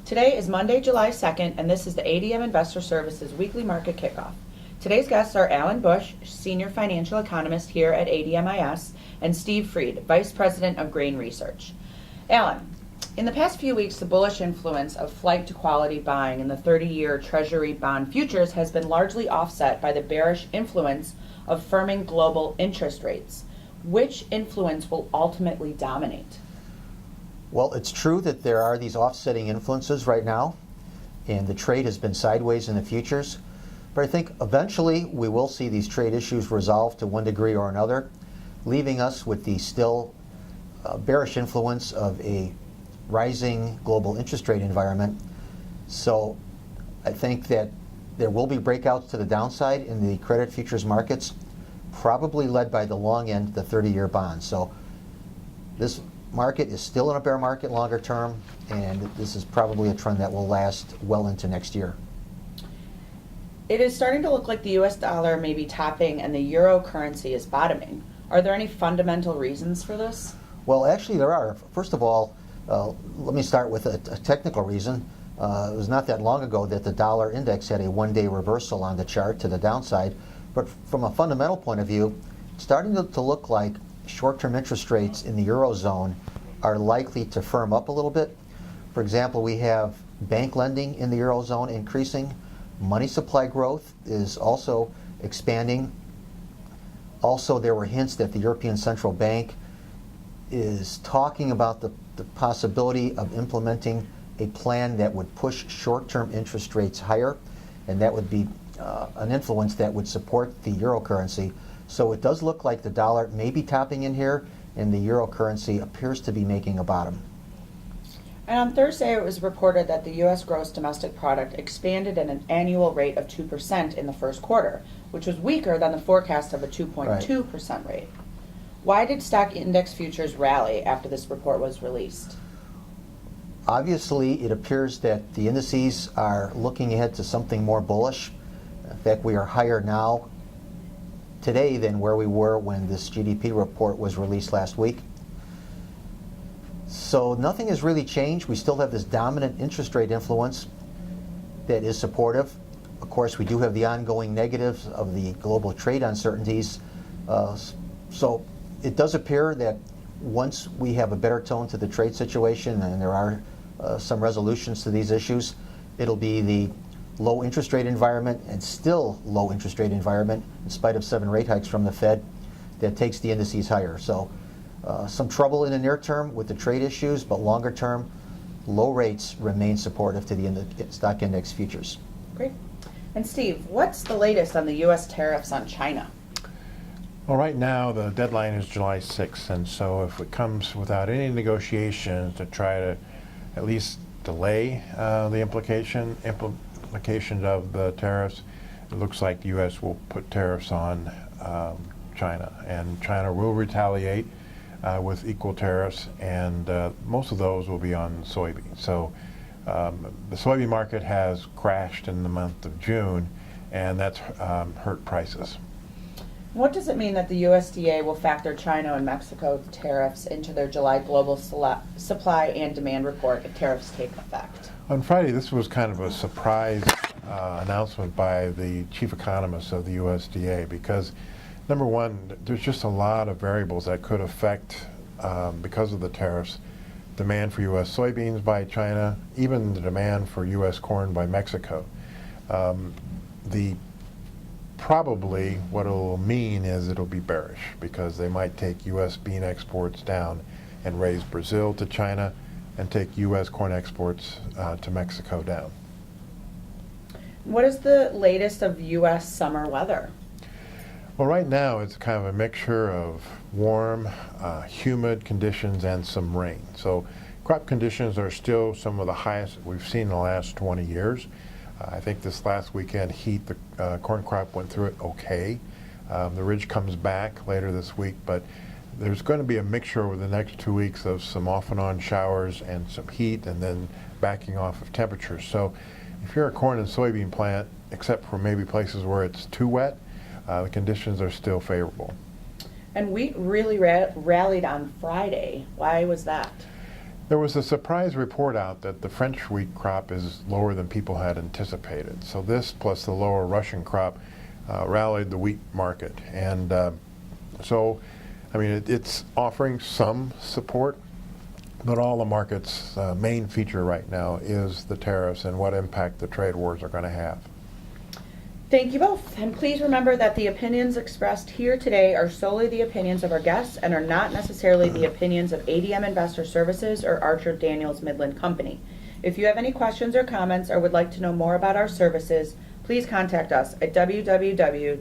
Today is Monday, July 2nd, and this is the ADM Investor Services Weekly Market Kickoff. Today's guests are Alan Bush, Senior Financial Economist here at ADMIS, and Steve Freed, Vice President of Grain Research. Alan, in the past few weeks, the bullish influence of flight to quality buying in the 30-year Treasury bond futures has been largely offset by the bearish influence of firming global interest rates. Which influence will ultimately dominate? Well, it's true that there are these offsetting influences right now, and the trade has been sideways in the futures. But I think eventually we will see these trade issues resolved to one degree or another, leaving us with the still bearish influence of a rising global interest rate environment. So I think that there will be breakouts to the downside in the credit futures markets, probably led by the long end, the 30-year bonds. So this market is still in a bear market longer term, and this is probably a trend that will last well into next year. It is starting to look like the US dollar may be topping and the euro currency is bottoming. Are there any fundamental reasons for this? Well, actually there are. First of all, let me start with a technical reason. It was not that long ago that the dollar index had a one-day reversal on the chart to the downside. But from a fundamental point of view, it's starting to look like short-term interest rates in the Eurozone are likely to firm up a little bit. For example, we have bank lending in the Eurozone increasing. Money supply growth is also expanding. Also, there were hints that the European Central Bank is talking about the possibility of implementing a plan that would push short-term interest rates higher, and that would be an influence that would support the euro currency. So it does look like the dollar may be topping in here, and the euro currency appears to be making a bottom. And on Thursday, it was reported that the U.S. gross domestic product expanded at an annual rate of 2% in the first quarter, which was weaker than the forecast of a 2.2% rate. Why did stock index futures rally after this report was released? Obviously, it appears that the indices are looking ahead to something more bullish. In fact, we are higher now today than where we were when this GDP report was released last week. So nothing has really changed. We still have this dominant interest rate influence that is supportive. Of course, we do have the ongoing negatives of the global trade uncertainties. So it does appear that once we have a better tone to the trade situation and there are some resolutions to these issues, it'll be the low interest rate environment, and still low interest rate environment in spite of 7 rate hikes from the Fed, that takes the indices higher. So some trouble in the near term with the trade issues, but longer term, low rates remain supportive to the stock index futures. Great. And Steve, what's the latest on the U.S. tariffs on China? Well, right now the deadline is July 6th, and so if it comes without any negotiations to try to at least delay the implications of the tariffs, it looks like the U.S. will put tariffs on China, and China will retaliate with equal tariffs, and most of those will be on soybeans. So the soybean market has crashed in the month of June, and that's hurt prices. What does it mean that the USDA will factor China and Mexico tariffs into their July global supply and demand report if tariffs take effect? On Friday, this was kind of a surprise announcement by the chief economist of the USDA, because number one, there's just a lot of variables that could affect, because of the tariffs, demand for U.S. soybeans by China, even the demand for U.S. corn by Mexico. Probably what it'll mean is it'll be bearish, because they might take U.S. bean exports down and raise Brazil to China and take U.S. corn exports to Mexico down. What is the latest of U.S. summer weather? Well, right now it's kind of a mixture of warm, humid conditions and some rain. So crop conditions are still some of the highest we've seen in the last 20 years. I think this last weekend heat, the corn crop went through it okay. The ridge comes back later this week, but there's going to be a mixture over the next 2 weeks of some off and on showers and some heat, and then backing off of temperatures. So if you're a corn and soybean plant, except for maybe places where it's too wet, the conditions are still favorable. And wheat really rallied on Friday. Why was that? There was a surprise report out that the French wheat crop is lower than people had anticipated. So this plus the lower Russian crop rallied the wheat market. And so, I mean, it's offering some support, but all the market's main feature right now is the tariffs and what impact the trade wars are going to have. Thank you both. And please remember that the opinions expressed here today are solely the opinions of our guests and are not necessarily the opinions of ADM Investor Services or Archer Daniels Midland Company. If you have any questions or comments or would like to know more about our services, please contact us at www.admis.com.